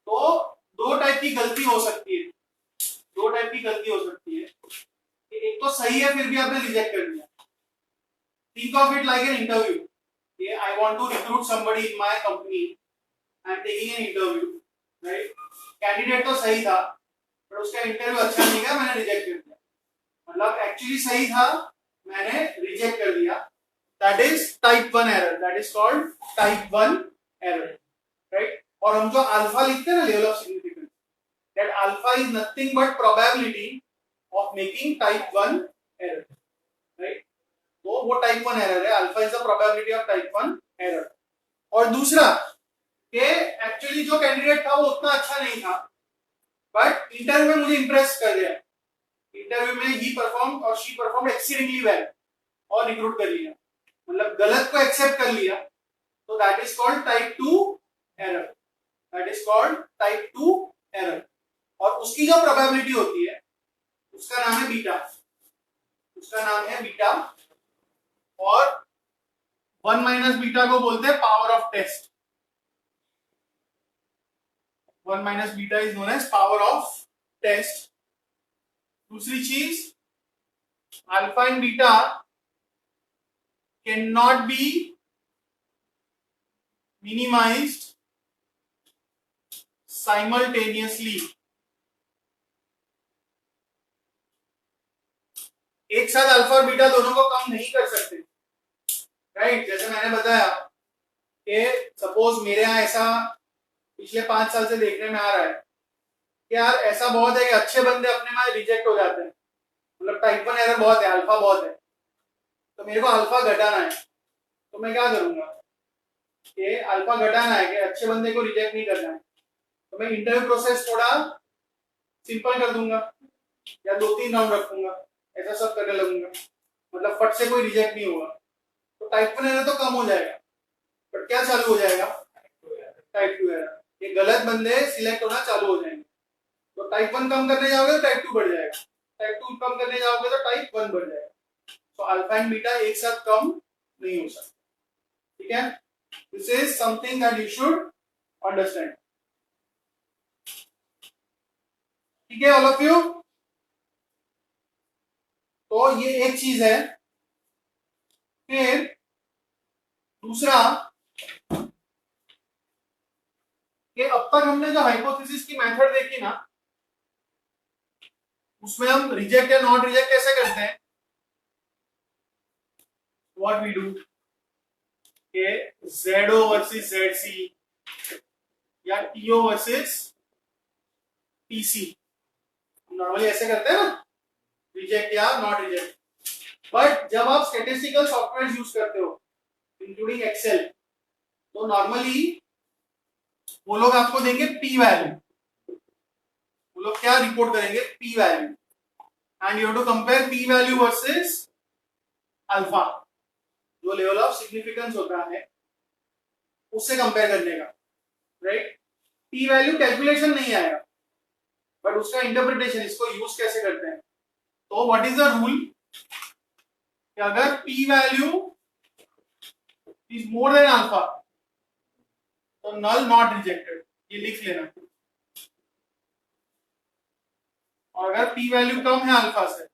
तो दो टाइप की गलती हो सकती है, दो टाइप की गलती हो सकती है। एक तो सही है फिर भी आपने रिजेक्ट कर दिया। Think of it like an interview, I want to recruit somebody in my company, I am taking an interview, right. Candidate तो सही था पर उसका इंटरव्यू अच्छा नहीं गया, मैंने रिजेक्ट कर दिया। मतलब एक्चुअली सही था, मैंने रिजेक्ट कर दिया। That is type 1 error, that is called type 1 error, right. और हम जो अल्फा लिखते हैं ना, level of significance, that alpha is nothing but probability of making type 1 error, right. तो वो टाइप 1 एरर है, alpha is the probability of type 1 error. और दूसरा कि एक्चुअली जो कैंडिडेट था वो उतना अच्छा नहीं था बट इंटरव्यू में मुझे इंप्रेस कर गया, इंटरव्यू में ही परफॉर्म और शी परफॉर्म एक्सीडिंगली वेल और रिक्रूट कर लिया, मतलब गलत को एक्सेप्ट कर लिया, तो that is called type 2 error, that is called type 2 error. और उसकी जो प्रोबेबिलिटी होती है उसका नाम है बीटा, उसका नाम है बीटा। और 1 माइनस बीटा को बोलते हैं power of test, 1 minus beta is known as power of test. दूसरी चीज, alpha and beta can not be minimized simultaneously, एक साथ अल्फा और बीटा दोनों को कम नहीं कर सकते, राइट। जैसे मैंने बताया कि सपोज मेरे यहाँ ऐसा पिछले 5 साल से देखने में आ रहा है कि यार ऐसा बहुत है कि अच्छे बंदे अपने में रिजेक्ट हो जाते हैं, मतलब टाइप 1 एरर बहुत है, अल्फा बहुत है, तो मेरे को अल्फा घटाना है, तो मैं क्या करूंगा कि अल्फा घटाना है कि अच्छे बंदे को रिजेक्ट नहीं करना है, तो मैं इंटरव्यू प्रोसेस थोड़ा सिंपल कर दूंगा या 2-3 राउंड रखूंगा, ऐसा सब करने लगूंगा, मतलब फट से कोई रिजेक्ट नहीं होगा, तो टाइप 1 एरर तो कम हो जाएगा, बट क्या चालू हो जाएगा, टाइप 2 एरर। ये गलत बंदे सिलेक्ट होना चालू हो जाएंगे, तो टाइप 1 कम करने जाओगे तो टाइप 2 बढ़ जाएगा, टाइप 2 कम करने जाओगे तो टाइप 1 बढ़ जाएगा। तो अल्फा एंड बीटा एक साथ कम नहीं हो सकता, ठीक है। This is something that you should understand, ठीक है ऑल ऑफ यू। तो ये एक चीज है। फिर दूसरा कि अब तक हमने जो हाइपोथेसिस की मेथड देखी ना, उसमें हम रिजेक्ट या नॉट रिजेक्ट कैसे करते हैं, व्हाट वी डू के ZO वर्सेस ZC या TO वर्सेस TC, नॉर्मली ऐसे करते हैं ना, रिजेक्ट या नॉट रिजेक्ट। बट जब आप स्टैटिस्टिकल सॉफ्टवेयर यूज करते हो इंक्लूडिंग एक्सेल, तो नॉर्मली वो लोग आपको देंगे पी वैल्यू, वो लोग क्या रिपोर्ट करेंगे, p value, and you have to compare p value versus alpha, जो लेवल ऑफ सिग्निफिकेंस होता है उससे कंपेयर करने का, राइट। पी वैल्यू कैलकुलेशन नहीं आएगा बट उसका इंटरप्रिटेशन, इसको यूज कैसे करते हैं। तो व्हाट इज द रूल कि अगर P value is more then alpha तो नल नॉट रिजेक्टेड, ये लिख लेना। और अगर पी वैल्यू कम है अल्फा से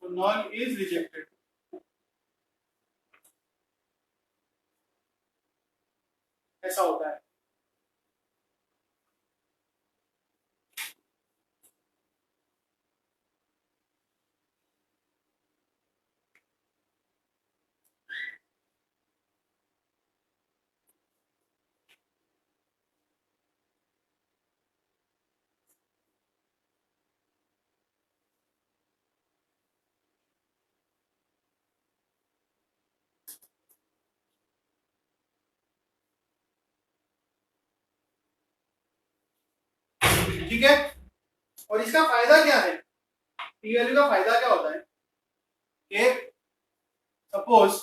तो नल इज रिजेक्टेड, ऐसा होता है। ठीक है। और इसका फायदा क्या है, पी वैल्यू का फायदा क्या होता है कि सपोज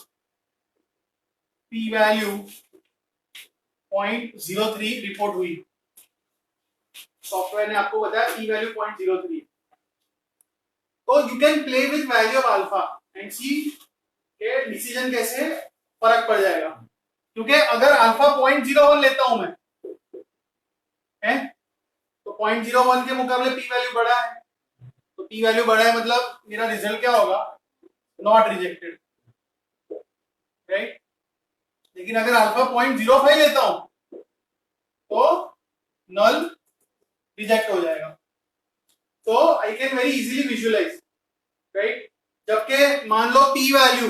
पी वैल्यू 0.03 रिपोर्ट हुई, सॉफ्टवेयर ने आपको बताया पी वैल्यू 0.03। तो you can play with value of alpha and see के डिसीजन कैसे फर्क पड़ जाएगा। क्योंकि अगर अल्फा 0.01 लेता हूं मैं है तो 0.01 के मुकाबले पी वैल्यू बड़ा है, तो पी वैल्यू बड़ा है मतलब मेरा रिजल्ट क्या होगा, नॉट रिजेक्टेड, राइट। लेकिन अगर अल्फा 0.05 लेता हूं तो नल रिजेक्ट हो जाएगा। तो I can very easily visualize, right. जबकि मान लो पी वैल्यू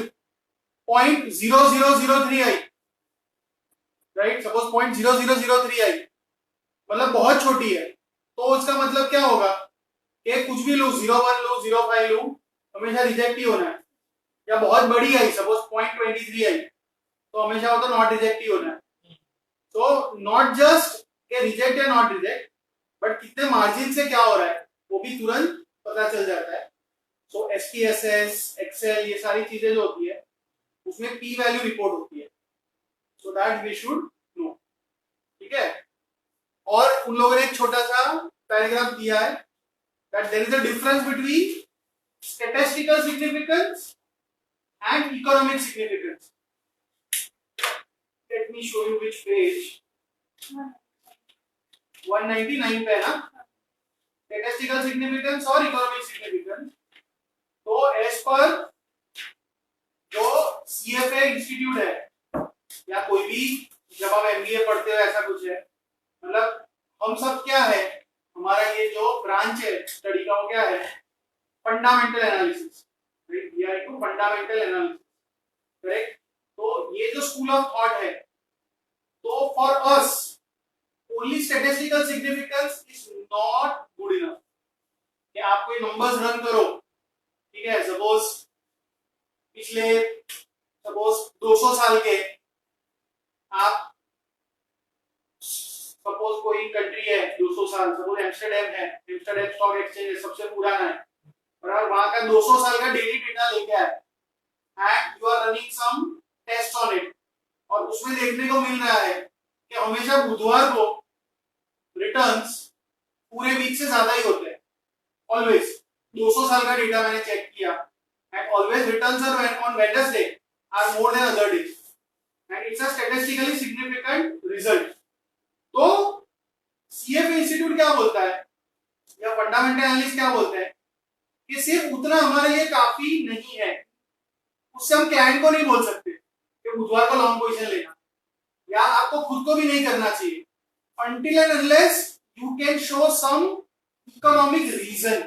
0.0003 आई, राइट, सपोज 0.0003 आई मतलब बहुत छोटी है, तो इसका मतलब क्या होगा कि कुछ भी लू 0.1 लू 0.5 लू हमेशा रिजेक्ट ही होना है। या बहुत बड़ी आई सपोज 0.23 आई तो हमेशा वो तो नॉट रिजेक्ट ही होना है। तो नॉट जस्ट के रिजेक्ट या नॉट रिजेक्ट बट कितने मार्जिन से क्या हो रहा है वो भी तुरंत पता चल जाता है। सो SPSS एक्सेल ये सारी चीजें जो होती है उसमें पी वैल्यू रिपोर्ट होती है, so that we should know, ठीक है। और उन लोगों ने एक छोटा सा पैराग्राफ दिया है that there is a difference between statistical significance and economic significance. Let me show you which page, 199 पे ना, स्टैटिस्टिकल सिग्निफिकेंस और इकोनॉमिक सिग्निफिकेंस। तो एज पर जो CFA इंस्टीट्यूट है या कोई भी जब आप MBA पढ़ते हो ऐसा कुछ है, मतलब हम सब क्या है, हमारा ये जो ब्रांच है स्टडी का वो क्या है, fundamental analysis, right, we are into fundamental analysis, correct. तो ये जो स्कूल ऑफ थॉट है, तो for us only statistical significance is not good enough कि आप कोई नंबर्स रन करो, ठीक है, सपोज पिछले 200 साल के आप सपोज कोई कंट्री है 200 साल, सपोज एम्स्टर्डम है, एम्स्टर्डम स्टॉक एक्सचेंज है, सबसे पुराना है, और आप वहां का 200 साल का डेली डेटा लेके आए and you are running some test on it, और उसमें देखने को मिल रहा है कि हमेशा बुधवार को रिटर्न्स पूरे वीक से ज्यादा ही होते हैं, ऑलवेज। 200 साल का डेटा मैंने चेक किया and always returns are on Wednesday are more than other days and it's a statistically significant result. तो CFA इंस्टीट्यूट क्या बोलता है या फंडामेंटल एनालिस्ट क्या बोलते हैं कि सिर्फ उतना हमारे लिए काफी नहीं है, उससे हम क्लाइंट को नहीं बोल सकते कि बुधवार को लॉन्ग पोजीशन लेना, या आपको खुद को भी नहीं करना चाहिए until and unless you can show some economic reason,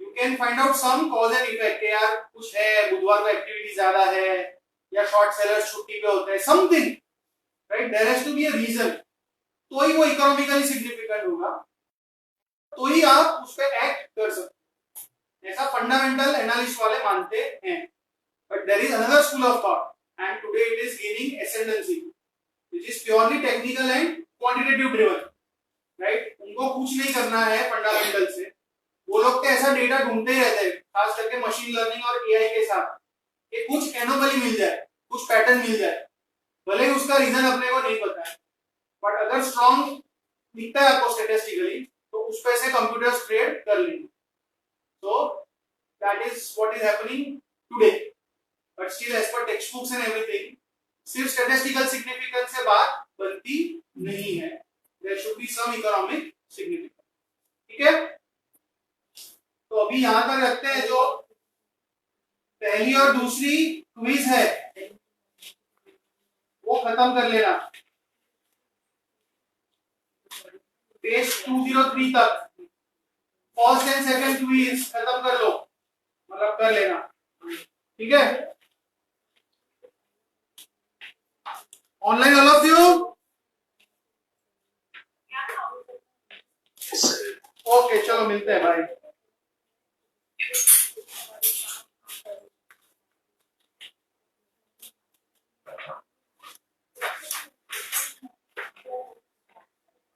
you can find out some cause and effect कि यार कुछ है, बुधवार को एक्टिविटी ज्यादा है या शॉर्ट सेलर्स छुट्टी पे होते हैं, something, right, there has to be a reason, तो ही वो इकोनॉमिकली सिग्निफिकेंट होगा, तो ही आप उस पर एक्ट कर सकते हैं, ऐसा फंडामेंटल एनालिस्ट वाले मानते हैं। But there is another school of thought and today it is gaining ascendancy which is purely technical and quantitative driven, right. उनको कुछ नहीं करना है फंडामेंटल से, वो लोग तो ऐसा डेटा ढूंढते ही रहते हैं, खास करके मशीन लर्निंग और AI के साथ, कि कुछ एनोमली मिल जाए, कुछ पैटर्न मिल जाए, भले ही उसका रीजन अपने को नहीं पता है, बट अगर स्ट्रॉन्ग दिखता है आपको स्टैटिस्टिकली तो उस पे से कंप्यूटर्स ट्रेड कर लेंगे। So that is what is happening today, but still as per text books and everything सिर्फ स्टैटिस्टिकल सिग्निफिकेंस से बात बनती नहीं है, there should be some economic significance, ठीक है। तो अभी यहां तक रखते हैं, जो पहली और दूसरी क्विज है वो खत्म कर लेना, पेज 203 तक फर्स्ट एंड सेकंड क्विज खत्म कर लो, मतलब कर लेना, ठीक है। Online all of you, okay, चलो मिलते हैं, बाय।